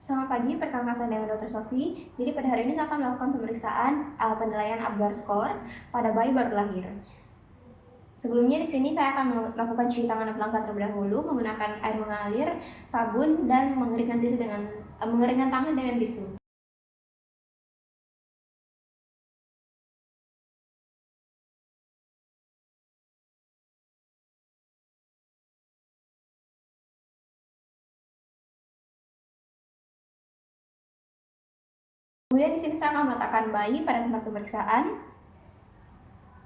Selamat pagi, perkenalkan saya dengan Dr. Sofi. Jadi pada hari ini saya akan melakukan pemeriksaan penilaian Apgar Score pada bayi baru lahir. Sebelumnya di sini saya akan melakukan cuci tangan pelanggan terlebih dahulu menggunakan air mengalir, sabun, dan mengeringkan tangan dengan tisu. Kemudian di sini saya akan meletakkan bayi pada tempat pemeriksaan.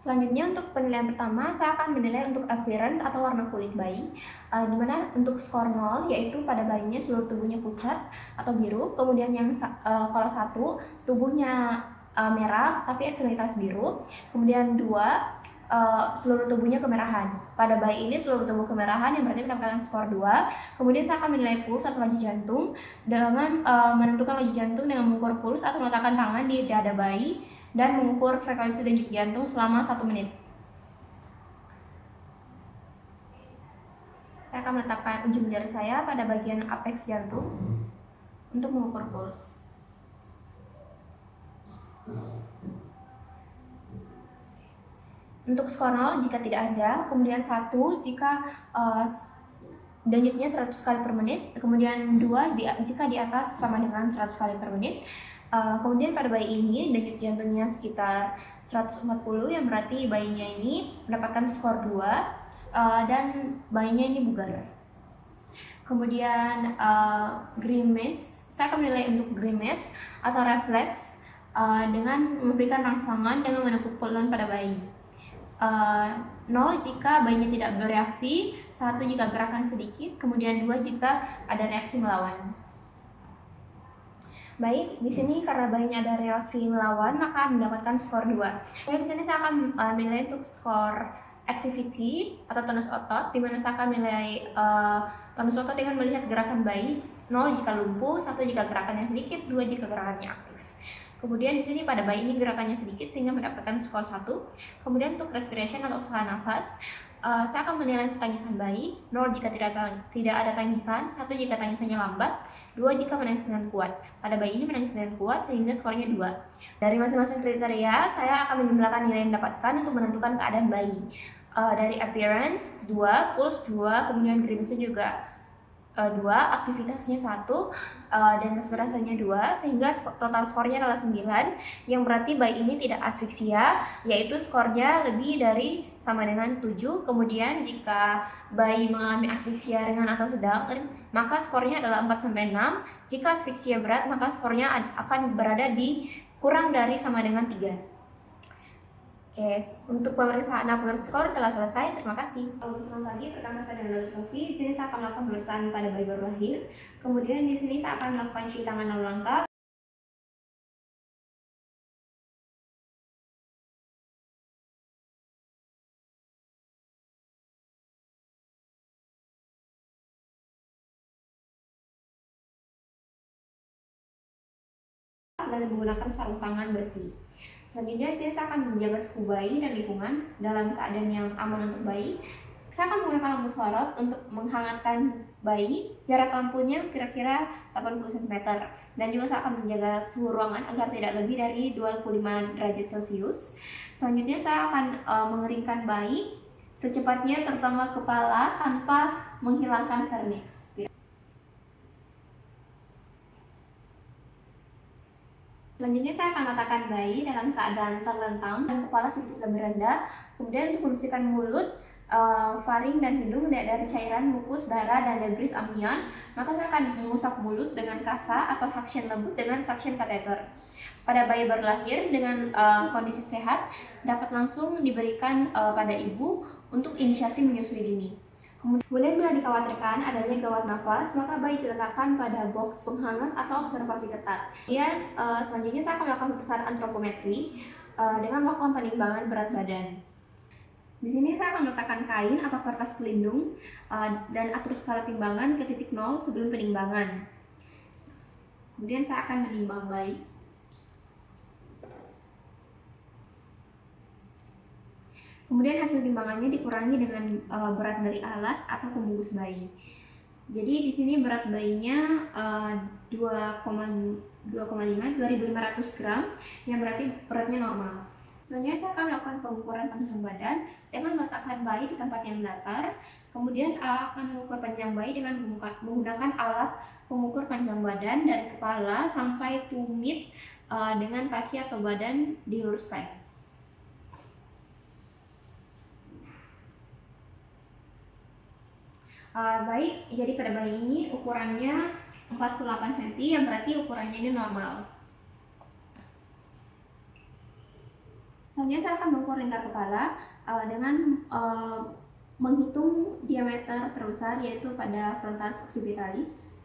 Selanjutnya untuk penilaian pertama, saya akan menilai untuk appearance atau warna kulit bayi, di mana untuk skor 0 yaitu pada bayinya seluruh tubuhnya pucat atau biru, kemudian kalau 1 tubuhnya merah tapi ekstremitas biru, kemudian 2 seluruh tubuhnya kemerahan. Pada bayi ini seluruh tubuh kemerahan yang berarti mendapatkan skor 2. Kemudian saya akan menilai puls atau laju jantung dengan menentukan laju jantung dengan mengukur puls atau meletakkan tangan di dada bayi dan mengukur frekuensi denyut jantung selama 1 menit. Saya akan meletakkan ujung jari saya pada bagian apex jantung untuk mengukur puls. Untuk skor 0 jika tidak ada, kemudian 1 jika denyutnya 100 kali per menit, kemudian 2 jika di atas sama dengan 100 kali per menit. Kemudian pada bayi ini denyut jantungnya sekitar 140, yang berarti bayinya ini mendapatkan skor 2 dan bayinya ini bugar. Kemudian grimace, saya akan menilai untuk grimace atau refleks dengan memberikan rangsangan dengan menepuk pelan pada bayi. 0 jika bayinya tidak bereaksi, 1 jika gerakan sedikit, kemudian 2 jika ada reaksi melawan. Baik, di sini karena bayinya ada reaksi melawan, maka mendapatkan skor 2. Jadi di sini saya akan menilai untuk skor activity atau tonus otot, di mana saya akan menilai tonus otot dengan melihat gerakan bayi, 0 jika lumpuh, 1 jika gerakannya sedikit, 2 jika gerakannya aktif. Kemudian di sini pada bayi ini gerakannya sedikit sehingga mendapatkan skor 1. Kemudian untuk respiration atau usaha nafas, saya akan menilai tangisan bayi, 0 jika tidak ada tangisan, 1 jika tangisannya lambat, 2 jika menangis dengan kuat. Pada bayi ini menangis dengan kuat sehingga skornya 2. Dari masing-masing kriteria, saya akan menjumlahkan nilai yang didapatkan untuk menentukan keadaan bayi. Dari appearance 2, pulse 2, kemudian grimace juga 2, aktivitasnya 1, dan respirasinya 2, sehingga total skornya adalah 9, yang berarti bayi ini tidak asfiksia, yaitu skornya lebih dari sama dengan 7. Kemudian jika bayi mengalami asfiksia ringan atau sedang, maka skornya adalah 4-6. Jika asfiksia berat, maka skornya akan berada di kurang dari sama dengan 3. Oke, untuk pemeriksaan Apgar Score telah selesai. Terima kasih. Selamat pagi, pertama saya dengan Dr. Sofi. Di sini saya akan melakukan pemeriksaan pada bayi baru lahir. Kemudian di sini saya akan melakukan cuci tangan lalu lengkap. Lalu menggunakan sarung tangan bersih. Selanjutnya di sini saya akan menjaga suhu bayi dan lingkungan dalam keadaan yang aman untuk bayi. Saya akan menggunakan lampu sorot untuk menghangatkan bayi. Jarak lampunya kira-kira 80 cm. Dan juga saya akan menjaga suhu ruangan agar tidak lebih dari 25 derajat Celcius. Selanjutnya saya akan mengeringkan bayi secepatnya, terutama kepala, tanpa menghilangkan vernix. Selanjutnya saya akan letakkan bayi dalam keadaan terlentang dan kepala sedikit lebih rendah. Kemudian untuk membersihkan mulut, faring dan hidung dari cairan, mukus, darah, dan debris amnion, maka saya akan mengusap mulut dengan kasa atau suction lembut dengan suction catheter. Pada bayi baru lahir dengan kondisi sehat, dapat langsung diberikan pada ibu untuk inisiasi menyusui dini. Kemudian bila dikhawatirkan adanya gawat nafas, maka bayi diletakkan pada box penghangat atau observasi ketat. Kemudian selanjutnya saya akan melakukan pemeriksaan antropometri dengan melakukan penimbangan berat badan. Di sini saya akan meletakkan kain atau kertas pelindung dan atur skala timbangan ke titik 0 sebelum penimbangan. Kemudian saya akan menimbang bayi. Kemudian hasil timbangannya dikurangi dengan berat dari alas atau pembungkus bayi. Jadi di sini berat bayinya 2,5 gram, yang berarti beratnya normal. Selanjutnya saya akan melakukan pengukuran panjang badan dengan meletakkan bayi di tempat yang datar. Kemudian akan mengukur panjang bayi dengan menggunakan alat pengukur panjang badan dari kepala sampai tumit dengan kaki atau badan diluruskan. Baik, jadi pada bayi ini ukurannya 48 cm, yang berarti ukurannya ini normal. Selanjutnya saya akan mengukur lingkar kepala dengan menghitung diameter terbesar, yaitu pada frontalis occipitalis.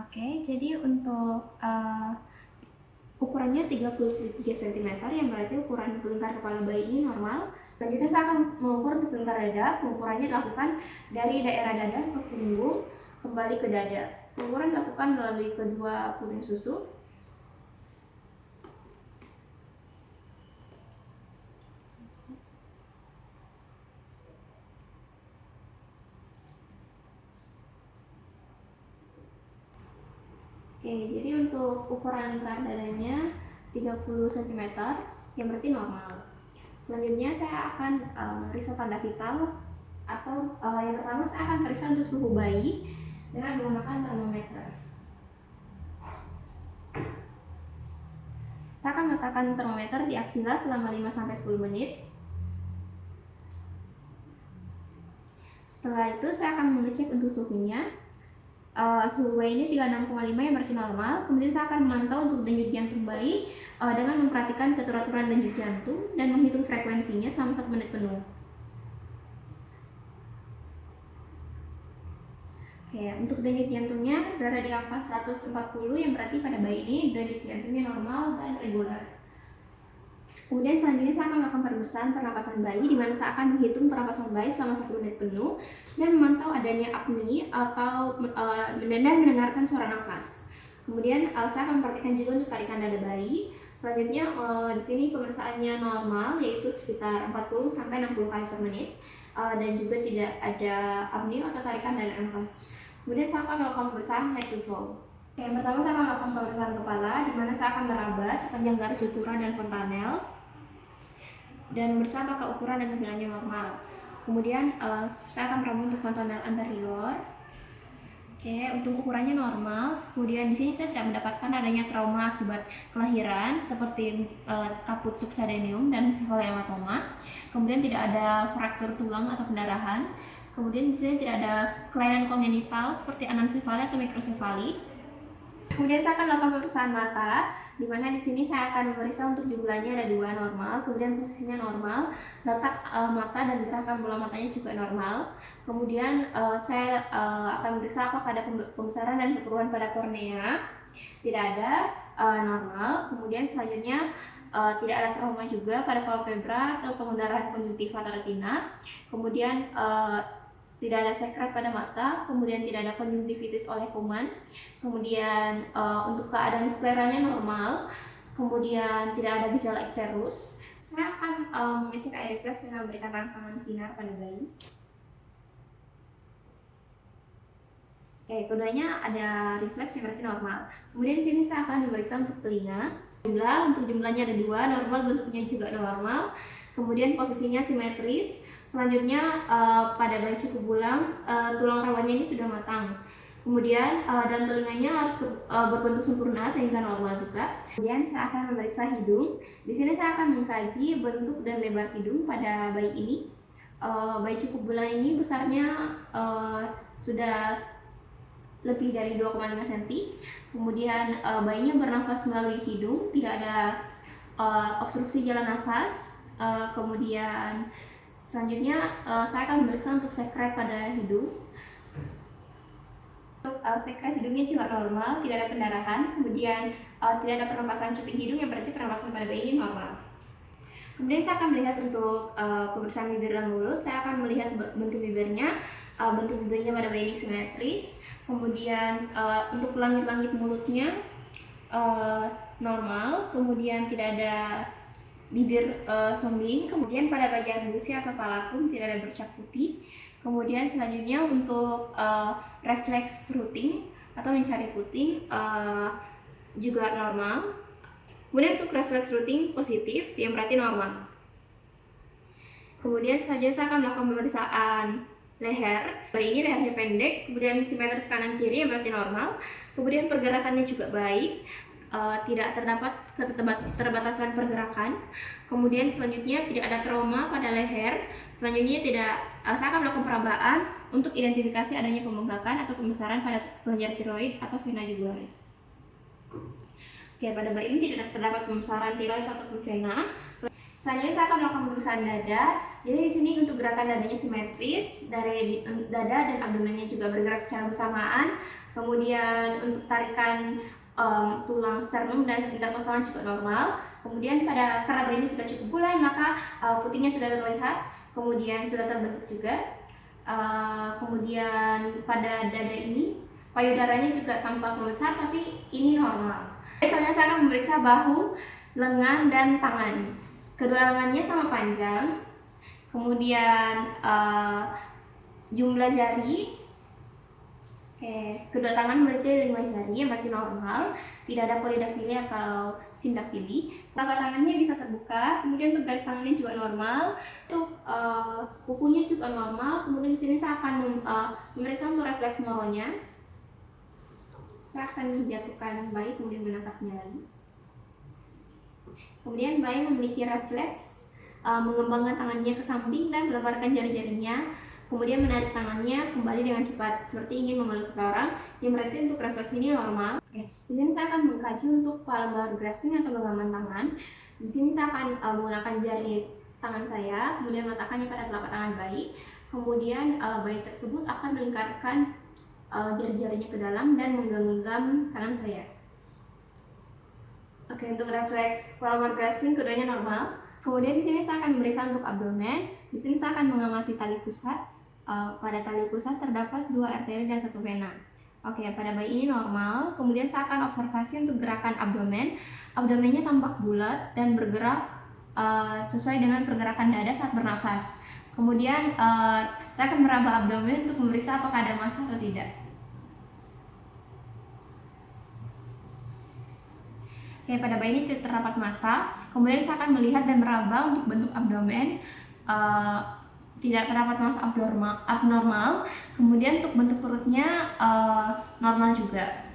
Oke, jadi untuk ukurannya 33 cm, yang berarti ukuran lingkar kepala bayi ini normal. Selanjutnya saya akan mengukur untuk lingkar dada. Pengukurannya dilakukan dari daerah dada ke punggung kembali ke dada. Pengukuran dilakukan melalui kedua puting susu. Oke, jadi untuk ukuran lingkar dadanya 30 cm, yang berarti normal. Selanjutnya saya akan meriksa tanda vital, atau yang pertama saya akan periksa untuk suhu bayi dengan menggunakan termometer. Saya akan meletakkan termometer di aksila selama 5-10 menit. Setelah itu saya akan mengecek untuk suhunya. Suhu bayi ini 36,5, yang berarti normal. Kemudian saya akan memantau untuk denyut jantung bayi dengan memperhatikan keteraturan denyut jantung dan menghitung frekuensinya selama 1 menit penuh. Oke, untuk denyut jantungnya berada di angka 140, yang berarti pada bayi ini denyut jantungnya normal dan reguler. Kemudian selanjutnya saya akan melakukan pemeriksaan pernapasan bayi, di mana saya akan menghitung pernapasan bayi selama 1 menit penuh dan memantau adanya apni atau dan mendengarkan suara nafas. Kemudian saya akan memperhatikan juga untuk tarikan dada bayi. Selanjutnya di sini pemeriksaannya normal, yaitu sekitar 40-60 kali per menit, dan juga tidak ada apni atau tarikan dada nafas. Kemudian saya akan melakukan pemeriksaan head to toe. Oke, yang pertama saya akan melakukan pemeriksaan kepala, di mana saya akan meraba sepanjang garis sutura dan fontanel dan memeriksa apakah ukuran dan tampilannya normal. Kemudian saya akan meraba untuk fontanel anterior. Oke, untuk ukurannya normal. Kemudian di sini saya tidak mendapatkan adanya trauma akibat kelahiran seperti kaput subsarenium dan hematoma. Kemudian tidak ada fraktur tulang atau pendarahan. Kemudian di sini tidak ada kelainan kongenital seperti anencefali atau mikrosefali. Kemudian saya akan melakukan pemeriksaan mata, di mana di sini saya akan memeriksa untuk jumlahnya ada 2 normal, kemudian posisinya normal, letak mata dan gerakan bola matanya juga normal. Kemudian saya akan memeriksa apakah ada pembesaran dan kekeruhan pada kornea, tidak ada, normal. Kemudian selanjutnya tidak ada trauma juga pada palpebra atau pengundarahan konjungtiva atau retina. Kemudian tidak ada sekret pada mata, kemudian tidak ada konjungtivitis oleh kuman, kemudian untuk keadaan skleranya normal, kemudian tidak ada gejala ikterus. Saya akan mengecek air refleks dengan memberikan rangsangan sinar pada bayi. Oke, keduanya ada refleks, yang berarti normal. Kemudian di sini saya akan memeriksa untuk telinga. Untuk jumlahnya ada 2, normal, bentuknya juga normal. Kemudian posisinya simetris. Selanjutnya pada bayi cukup bulan, tulang rawannya ini sudah matang. Kemudian dalam telinganya harus berbentuk sempurna sehingga normal juga. Kemudian saya akan memeriksa hidung. Di sini saya akan mengkaji bentuk dan lebar hidung pada bayi ini. Bayi cukup bulan ini besarnya sudah lebih dari 2,5 cm. Kemudian bayinya bernafas melalui hidung, tidak ada obstruksi jalan nafas. Kemudian selanjutnya saya akan memeriksa untuk sekret pada hidung. Untuk sekret hidungnya juga normal, tidak ada pendarahan. Kemudian tidak ada pernapasan cuping hidung, yang berarti pernapasan pada bayi ini normal. Kemudian saya akan melihat untuk pemeriksaan bibir dan mulut. Saya akan melihat bentuk bibirnya. Bentuk bibirnya pada bayi ini simetris. Kemudian untuk langit-langit mulutnya normal. Kemudian tidak ada bibir sombing. Kemudian pada bagian gusi atau palatum tidak ada bercak putih. Kemudian selanjutnya untuk refleks routing atau mencari puting juga normal. Kemudian untuk refleks routing positif, yang berarti normal. Kemudian selanjutnya saya akan melakukan pemeriksaan leher. Bayi ini lehernya pendek, kemudian simetris kanan kiri, yang berarti normal. Kemudian pergerakannya juga baik, tidak terdapat keterbatasan pergerakan. Kemudian selanjutnya tidak ada trauma pada leher. Selanjutnya saya akan melakukan perabaan untuk identifikasi adanya pembengkakan atau pembesaran pada kelenjar tiroid atau vena jugularis. Oke, pada bayi ini tidak terdapat pembesaran tiroid ataupun vena. Selanjutnya saya akan melakukan pemeriksaan dada. Jadi di sini untuk gerakan dadanya simetris, dari dada dan abdomennya juga bergerak secara bersamaan. Kemudian untuk tarikan tulang sternum dan interkostalan juga normal. Kemudian karena bayi ini sudah cukup bulan, maka putingnya sudah terlihat, kemudian sudah terbentuk juga. Kemudian pada dada ini payudaranya juga tampak membesar, tapi ini normal. Selanjutnya saya akan memeriksa bahu, lengan, dan tangan. Kedua lengannya sama panjang. Kemudian jumlah jari, kedua tangan memiliki 5 jari, yang berarti normal. Tidak ada polidaktili atau sindaktili. Telapak tangannya bisa terbuka. Kemudian untuk garis tangannya juga normal. Untuk kukunya juga normal. Kemudian di sini saya akan memeriksa untuk refleks moronya. Saya akan menjatuhkan bayi, kemudian menangkapnya lagi. Kemudian bayi memiliki refleks mengembangkan tangannya ke samping dan melebarkan jari-jarinya. Kemudian menarik tangannya kembali dengan cepat, seperti ingin memeluk seseorang, yang berarti untuk refleks ini normal. Di sini saya akan mengkaji untuk palmar grasping atau genggaman tangan. Di sini saya akan menggunakan jari tangan saya, kemudian meletakkannya pada telapak tangan bayi. Kemudian bayi tersebut akan melingkarkan jari-jarinya ke dalam dan menggenggam tangan saya. Untuk refleks palmar grasping keduanya normal. Kemudian di sini saya akan memeriksa untuk abdomen. Di sini saya akan mengamati tali pusat. Pada tali pusat terdapat 2 arteri dan 1 vena. Pada bayi ini normal. Kemudian saya akan observasi untuk gerakan abdomen. Abdomennya tampak bulat dan bergerak sesuai dengan pergerakan dada saat bernafas. Kemudian saya akan meraba abdomen untuk memeriksa apakah ada massa atau tidak. Pada bayi ini tidak terdapat massa. Kemudian saya akan melihat dan meraba untuk bentuk abdomen. Tidak terdapat massa abnormal. Kemudian untuk bentuk perutnya normal juga.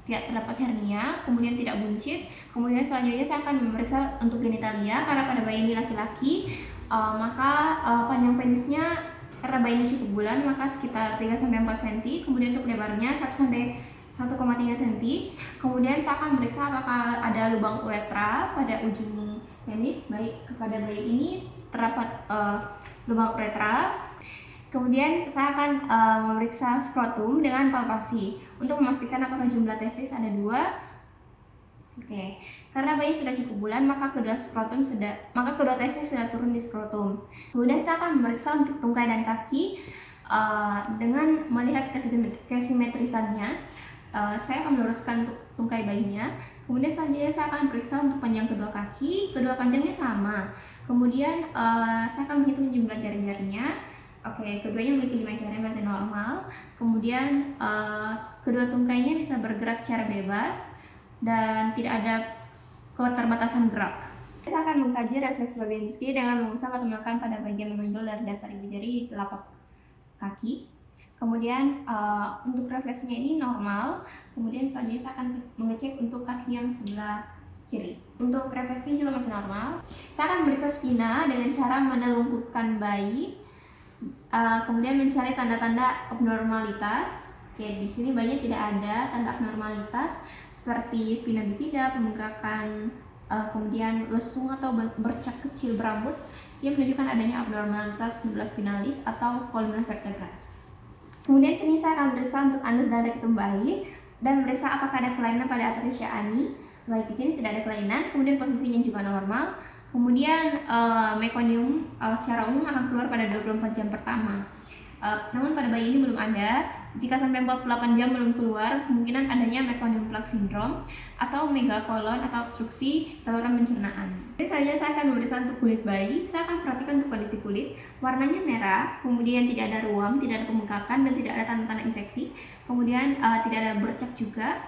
Tidak terdapat hernia, kemudian tidak buncit. Kemudian selanjutnya saya akan memeriksa untuk genitalia, karena pada bayi ini laki-laki, maka panjang penisnya karena bayi ini cukup bulan, maka sekitar 3-4 cm. Kemudian untuk lebarnya 1-1,3 cm. Kemudian saya akan memeriksa apakah ada lubang uretra pada ujung penis. Baik, kepada bayi ini terdapat lubang uretra. Kemudian saya akan memeriksa skrotum dengan palpasi untuk memastikan apakah jumlah testis ada 2. Karena bayi sudah cukup bulan, maka kedua testis sudah turun di skrotum. Kemudian saya akan memeriksa untuk tungkai dan kaki dengan melihat kesimetrisannya. Saya akan meluruskan untuk tungkai bayinya. Kemudian selanjutnya saya akan periksa untuk panjang kedua kaki. Kedua panjangnya sama. Kemudian saya akan menghitung jumlah jari-jarinya. Keduanya memiliki 5 jari, berarti normal. Kemudian kedua tungkainya bisa bergerak secara bebas dan tidak ada keterbatasan gerak. Saya akan mengkaji refleks Babinski dengan mengusap atau menekan pada bagian menonjol dari dasar ibu jari di telapak kaki. Kemudian untuk refleksnya ini normal. Kemudian selanjutnya saya akan mengecek untuk kaki yang sebelah kiri. Untuk refleksnya juga masih normal. Saya akan memeriksa spina dengan cara menelungkupkan bayi. Kemudian mencari tanda-tanda abnormalitas. Di sini bayinya tidak ada tanda abnormalitas seperti spina bifida, pembengkakan, kemudian lesung atau bercak kecil berambut yang menunjukkan adanya abnormalitas medula spinalis atau columnar vertebra. Kemudian sini saya akan memeriksa untuk anus dan rektum bayi dan memeriksa apakah ada kelainan pada atresia ani. Baik, di sini tidak ada kelainan. Kemudian posisinya juga normal. Kemudian mekonium secara umum akan keluar pada 24 jam pertama. Namun pada bayi ini belum ada. Jika sampai 48 jam belum keluar, kemungkinan adanya meconium plaque syndrome atau megakolon atau obstruksi saluran pencernaan. Jadi saya akan memeriksa untuk kulit bayi. Saya akan perhatikan untuk kondisi kulit. Warnanya merah, kemudian tidak ada ruam, tidak ada pembengkakan, dan tidak ada tanda-tanda infeksi. Kemudian tidak ada bercak juga.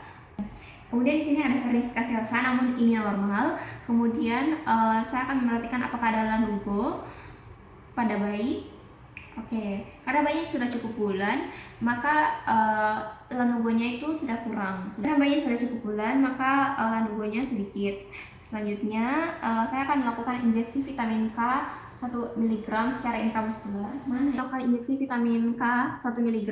Kemudian di sini ada vernix caseosa, namun ini normal. Kemudian saya akan memperhatikan apakah ada lanugo pada bayi. Oke, karena bayi sudah cukup bulan, maka lanugonya itu sudah kurang. Karena bayi sudah cukup bulan, maka lanugonya sedikit. Selanjutnya, saya akan melakukan injeksi vitamin K 1 mg secara intramuskular. Melakukan injeksi vitamin K 1 mg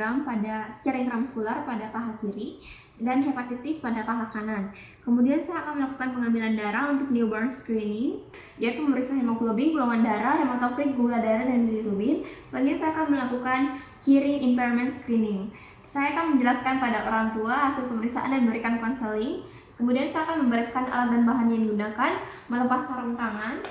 secara intramuskular pada paha kiri dan hepatitis pada paha kanan. Kemudian saya akan melakukan pengambilan darah untuk newborn screening, yaitu memeriksa hemoglobin, golongan darah, hematokrit, gula darah, dan bilirubin. Selanjutnya saya akan melakukan hearing impairment screening. Saya akan menjelaskan pada orang tua hasil pemeriksaan dan memberikan konseling. Kemudian saya akan membereskan alat dan bahan yang digunakan, melepas sarung tangan.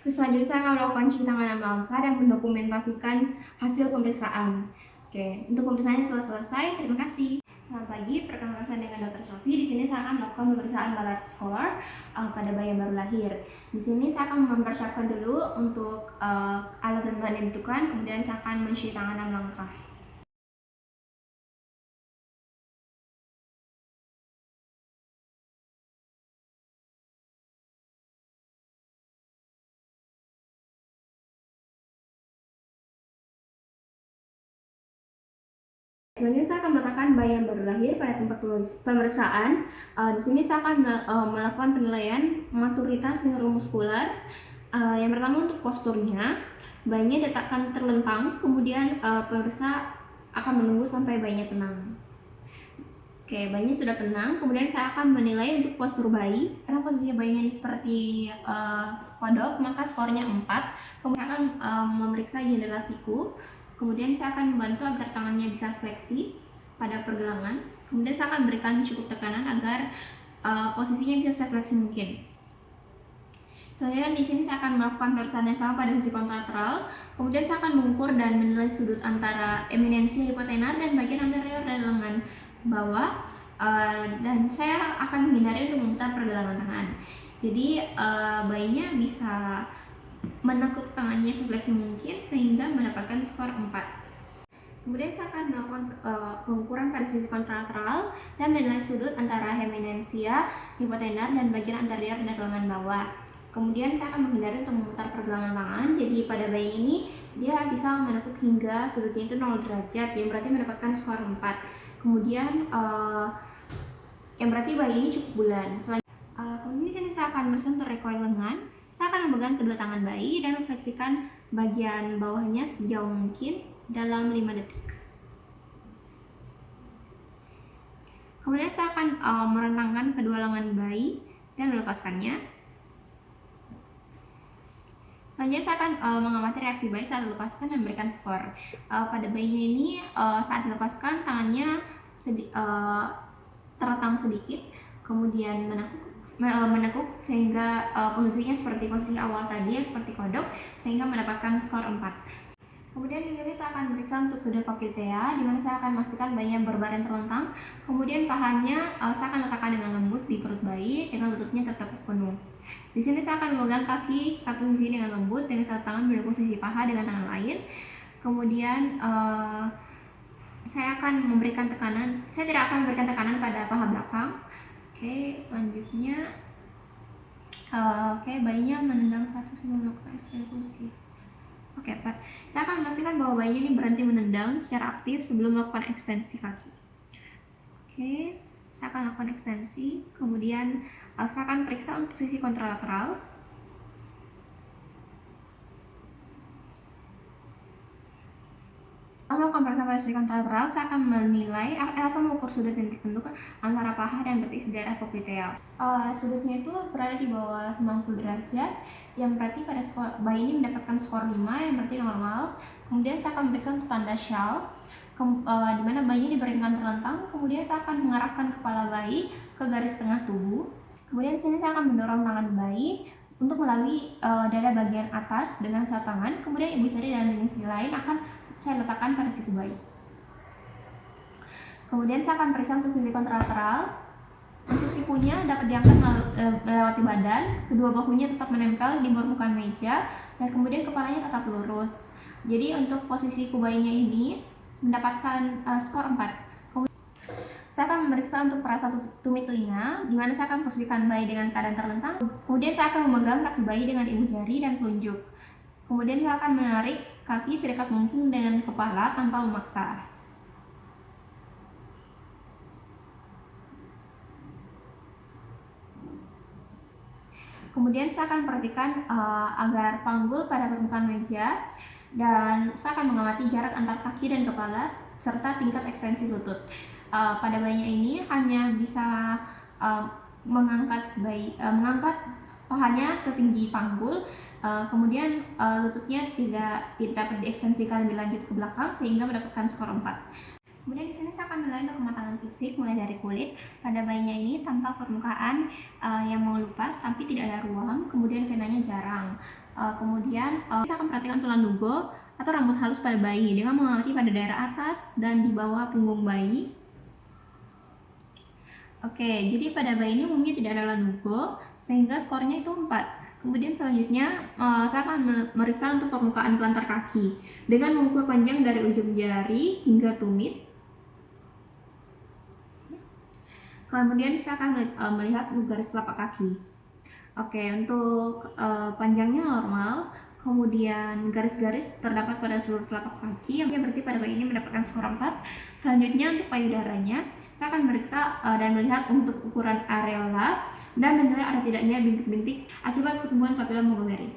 Selanjutnya saya akan melakukan cuci tangan 6 langkah dan mendokumentasikan hasil pemeriksaan. Oke, untuk pemeriksaannya telah selesai. Terima kasih. Selamat pagi, perkenalkan saya dengan Dr. Sophie. Di sini saya akan melakukan pemeriksaan Ballard score pada bayi yang baru lahir. Di sini saya akan mempersiapkan dulu untuk alat dan bahan yang dibutuhkan, kemudian saya akan mencuci tangan 6 langkah. Selanjutnya saya akan meletakkan bayi yang baru lahir pada tempat pemeriksaan. Di sini saya akan melakukan penilaian maturitas neuromuskular. Yang pertama untuk posturnya, bayinya diletakkan terlentang, kemudian pemeriksa akan menunggu sampai bayinya tenang. Oke, bayinya sudah tenang, kemudian saya akan menilai untuk postur bayi. Karena posisi bayinya ini seperti kodok, maka skornya 4. Kemudian saya akan memeriksa jendela siku. Kemudian saya akan membantu agar tangannya bisa fleksi pada pergelangan. Kemudian saya akan berikan cukup tekanan agar posisinya bisa sefleksi mungkin. Selanjutnya di sini saya akan melakukan pemeriksaan yang sama pada sisi kontralateral. Kemudian saya akan mengukur dan menilai sudut antara eminensi hipotenar dan bagian anterior dari lengan bawah, dan saya akan menghindari untuk memutar pergelangan tangan. Jadi bayinya bisa menekuk tangannya sefleksi mungkin sehingga mendapatkan skor 4. Kemudian saya akan melakukan pengukuran pada sisi kontralateral dan menilai sudut antara heminensia, hipotenar, dan bagian anterior dari lengan bawah. Kemudian saya akan menghindari untuk memutar pergelangan tangan. Jadi pada bayi ini dia bisa menekuk hingga sudutnya itu 0 derajat, yang berarti mendapatkan skor 4. Kemudian yang berarti bayi ini cukup bulan. Kemudian di sini saya akan menyentuh recoil lengan. Saya akan memegang kedua tangan bayi dan memfleksikan bagian bawahnya sejauh mungkin dalam 5 detik. Kemudian saya akan merentangkan kedua lengan bayi dan melepaskannya. Selanjutnya saya akan mengamati reaksi bayi saat dilepaskan dan memberikan skor. Pada bayinya ini saat dilepaskan tangannya terentang sedikit, kemudian menekuk sehingga posisinya seperti posisi awal tadi, seperti kodok, sehingga mendapatkan skor 4. Kemudian di sini saya akan memeriksa untuk sudut popltea, di mana saya akan memastikan bayinya berbadan terlentang. Kemudian pahanya saya akan letakkan dengan lembut di perut bayi dengan lututnya tertekuk penuh. Di sini saya akan memegang kaki satu sisi dengan lembut dengan satu tangan mendukung sisi paha dengan tangan lain. Kemudian saya akan memberikan tekanan. Saya tidak akan memberikan tekanan pada paha belakang. Oke, selanjutnya bayinya menendang satu sebelum melakukan eksekusi. Oke, Pak. Saya akan memastikan bahwa bayinya ini berhenti menendang secara aktif sebelum melakukan ekstensi kaki. Oke, saya akan lakukan ekstensi. Kemudian saya akan periksa untuk sisi kontralateral. Melakukan pemeriksaan pada sisi kontralateral, saya akan menilai atau mengukur sudut yang terbentuk antara paha dan betis daerah popliteal. Sudutnya itu berada di bawah 90 derajat, yang berarti pada bayi ini mendapatkan skor 5, yang berarti normal. Kemudian saya akan memeriksa untuk tanda shawl, di mana bayinya dibaringkan terlentang. Kemudian saya akan mengarahkan kepala bayi ke garis tengah tubuh. Kemudian di sini saya akan mendorong tangan bayi untuk melalui dada bagian atas dengan satu tangan, kemudian ibu jari dan sisi lain akan saya letakkan pada siku bayi. Kemudian saya akan periksa untuk sisi kontralateral. Untuk sikunya dapat diangkat melewati badan, kedua bahunya tetap menempel di permukaan meja, dan kemudian kepalanya tetap lurus. Jadi untuk posisi siku bayinya ini mendapatkan skor 4. Saya akan memeriksa untuk perasa tumit telinga, di mana saya akan posisikan bayi dengan keadaan terlentang. Kemudian saya akan memegang kaki bayi dengan ibu jari dan telunjuk. Kemudian saya akan menarik kaki sedekat mungkin dengan kepala tanpa memaksa. Kemudian saya akan perhatikan agar panggul pada permukaan meja, dan saya akan mengamati jarak antar kaki dan kepala serta tingkat ekstensi lutut. Pada bayinya ini hanya bisa mengangkat pahanya setinggi panggul, kemudian lututnya tidak dapat diekstensikan lebih lanjut ke belakang sehingga mendapatkan skor 4. Kemudian di sini saya akan menilai untuk kematangan fisik mulai dari kulit. Pada bayinya ini tampak permukaan yang mengelupas tapi tidak ada ruam, kemudian venanya jarang. Kemudian saya akan perhatikan tulang lugo atau rambut halus pada bayi dengan mengamati pada daerah atas dan di bawah punggung bayi. Oke, jadi pada bayi ini umumnya tidak ada lanugo sehingga skornya itu 4. Kemudian selanjutnya saya akan memeriksa untuk permukaan pelantar kaki dengan mengukur panjang dari ujung jari hingga tumit. Kemudian saya akan melihat garis telapak kaki. Oke, untuk panjangnya normal, kemudian garis-garis terdapat pada seluruh telapak kaki, yang berarti pada bayi ini mendapatkan skor 4. Selanjutnya untuk payudaranya, saya akan meriksa dan melihat untuk ukuran areola dan menilai ada tidaknya bintik-bintik akibat pertumbuhan papila Montgomery.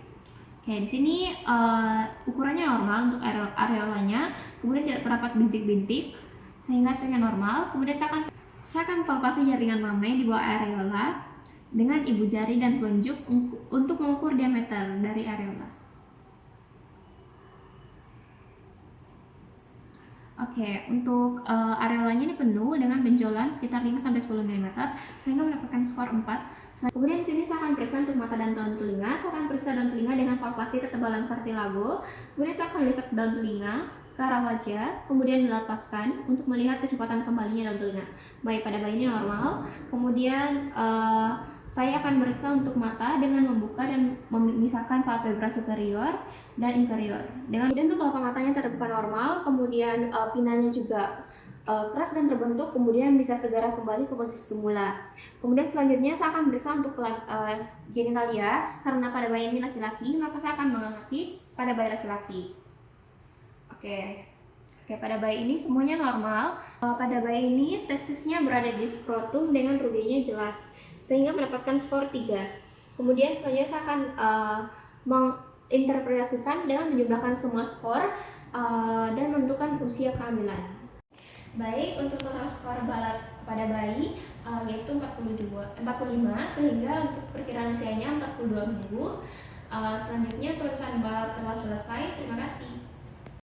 Oke, di sini ukurannya normal untuk areolanya, kemudian tidak terdapat bintik-bintik sehingga hasilnya normal. Kemudian saya akan palpasi jaringan mamai di bawah areola dengan ibu jari dan telunjuk untuk mengukur diameter dari areola. Oke, untuk areolanya ini penuh dengan benjolan sekitar 5-10 mm sehingga mendapatkan skor 4. Kemudian di sini saya akan periksa untuk mata dan daun telinga. Saya akan periksa daun telinga dengan palpasi ketebalan kartilago. Kemudian saya akan lipat daun telinga ke arah wajah, kemudian dilepaskan untuk melihat kecepatan kembalinya daun telinga. Baik, pada bayi ini normal. Kemudian saya akan meriksa untuk mata dengan membuka dan memisahkan palpebra superior dan inferior. Kemudian untuk kelopak matanya terbuka normal, kemudian pinanya juga keras dan terbentuk, kemudian bisa segera kembali ke posisi semula. Kemudian selanjutnya saya akan meriksa untuk genitalia, karena pada bayi ini laki-laki, maka saya akan mengamati pada bayi laki-laki. Oke, pada bayi ini semuanya normal. Pada bayi ini testisnya berada di skrotum dengan ruginya jelas, sehingga mendapatkan skor 3. Kemudian selanjutnya saya akan menginterpretasikan dengan menjumlahkan semua skor dan menentukan usia kehamilan. Baik, untuk total skor balat pada bayi yaitu 45, sehingga untuk perkiraan usianya 42 minggu. Selanjutnya pemeriksaan balat telah selesai. Terima kasih.